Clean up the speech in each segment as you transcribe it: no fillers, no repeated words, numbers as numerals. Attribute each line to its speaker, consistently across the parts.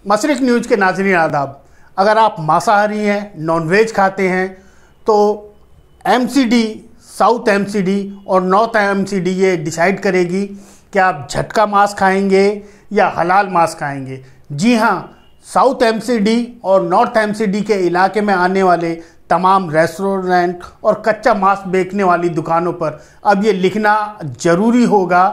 Speaker 1: मशरिक news के नाज़रीन आदाब। अगर आप मांसाहारी हैं, नॉन वेज खाते हैं, तो एमसीडी, साउथ एमसीडी और नॉर्थ एमसीडी ये डिसाइड करेगी कि आप झटका मांस खाएंगे या हलाल मांस खाएंगे। जी हाँ, साउथ एमसीडी और नॉर्थ एमसीडी के इलाके में आने वाले तमाम रेस्टोरेंट और कच्चा मांस बेचने वाली दुकानों पर अब ये लिखना ज़रूरी होगा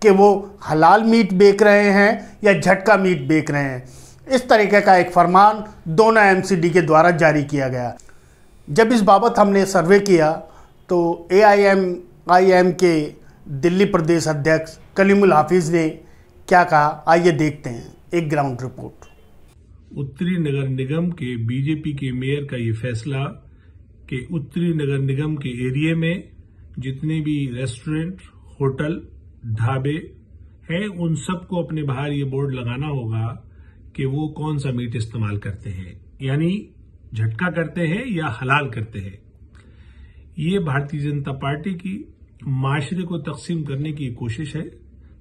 Speaker 1: कि वो हलाल मीट बेच रहे हैं या झटका मीट बेच रहे हैं। इस तरीके का एक फरमान दोनों एमसीडी के द्वारा जारी किया गया। जब इस बाबत हमने सर्वे किया तो AIM के दिल्ली प्रदेश अध्यक्ष कलीमुल हाफिज ने क्या कहा, आइए देखते हैं एक ग्राउंड रिपोर्ट।
Speaker 2: उत्तरी नगर निगम के बीजेपी के मेयर का ये फैसला कि उत्तरी नगर निगम के एरिया में जितने भी रेस्टोरेंट, होटल, ढाबे हैं उन सबको अपने बाहर ये बोर्ड लगाना होगा कि वो कौन सा मीट इस्तेमाल करते हैं, यानी झटका करते हैं या हलाल करते हैं। ये भारतीय जनता पार्टी की माशरे को तकसीम करने की कोशिश है,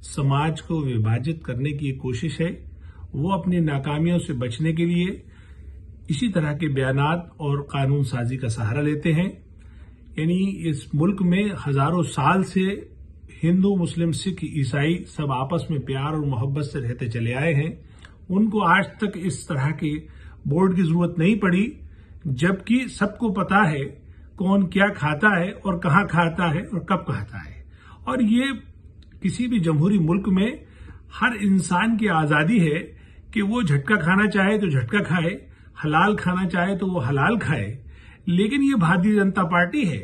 Speaker 2: समाज को विभाजित करने की कोशिश है। वो अपनी नाकामियों से बचने के लिए इसी तरह के बयानात और कानून साजी का सहारा लेते हैं। यानी इस मुल्क में हजारों साल से हिंदू, मुस्लिम, सिख, ईसाई सब आपस में प्यार और मोहब्बत से रहते चले आए हैं। उनको आज तक इस तरह के बोर्ड की जरूरत नहीं पड़ी, जबकि सबको पता है कौन क्या खाता है और कहाँ खाता है और कब खाता है। और ये किसी भी जमहूरी मुल्क में हर इंसान की आजादी है कि वो झटका खाना चाहे तो झटका खाए, हलाल खाना चाहे तो वो हलाल खाए। लेकिन ये भारतीय जनता पार्टी है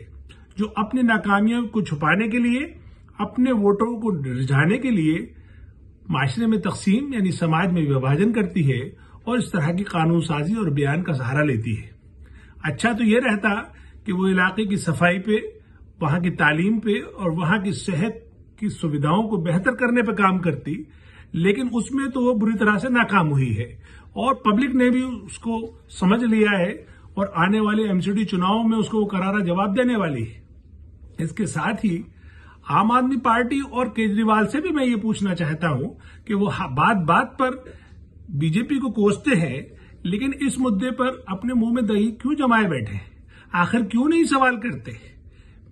Speaker 2: जो अपनी नाकामियों को छुपाने के लिए, अपने वोटरों को रिझाने के लिए माशरे में तकसीम यानी समाज में विभाजन करती है और इस तरह की कानून साजी और बयान का सहारा लेती है। अच्छा तो ये रहता कि वो इलाके की सफाई पे, वहां की तालीम पे और वहां की सेहत की सुविधाओं को बेहतर करने पे काम करती, लेकिन उसमें तो वो बुरी तरह से नाकाम हुई है और पब्लिक ने भी उसको समझ लिया है और आने वाले एमसीडी चुनाव में उसको वो करारा जवाब देने वाली है। इसके साथ ही आम आदमी पार्टी और केजरीवाल से भी मैं ये पूछना चाहता हूं कि वो बात बात पर बीजेपी को कोसते हैं, लेकिन इस मुद्दे पर अपने मुंह में दही क्यों जमाए बैठे हैं? आखिर क्यों नहीं सवाल करते?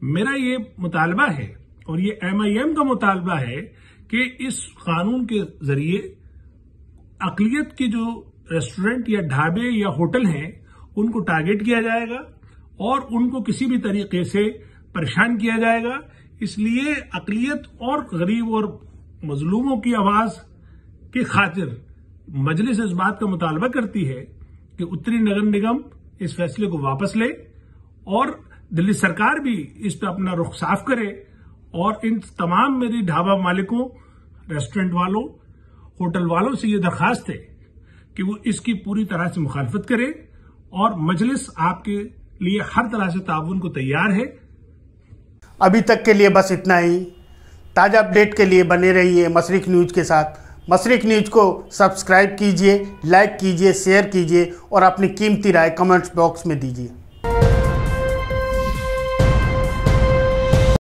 Speaker 2: मेरा ये मुतालबा है और ये MIM का मुतालबा है कि इस कानून के जरिए अकलियत के जो रेस्टोरेंट या ढाबे या होटल हैं उनको टारगेट किया जाएगा और उनको किसी भी तरीके से परेशान किया जाएगा। इसलिए अकलियत और गरीब और मजलूमों की आवाज की खातिर मजलिस इस बात का मुतालबा करती है कि उत्तरी नगर निगम इस फैसले को वापस ले और दिल्ली सरकार भी इस पर अपना रुख साफ करे और इन तमाम मेरी ढाबा मालिकों, रेस्टोरेंट वालों, होटल वालों से ये दरखास्त है कि वो इसकी पूरी तरह से मुखालफत करें और मजलिस आपके लिए हर तरह से ताउन को तैयार है।
Speaker 1: अभी तक के लिए बस इतना ही। ताज़ा अपडेट के लिए बने रहिए मशरिक न्यूज़ के साथ। मशरिक न्यूज़ को सब्सक्राइब कीजिए, लाइक कीजिए, शेयर कीजिए और अपनी कीमती राय कमेंट्स बॉक्स में दीजिए।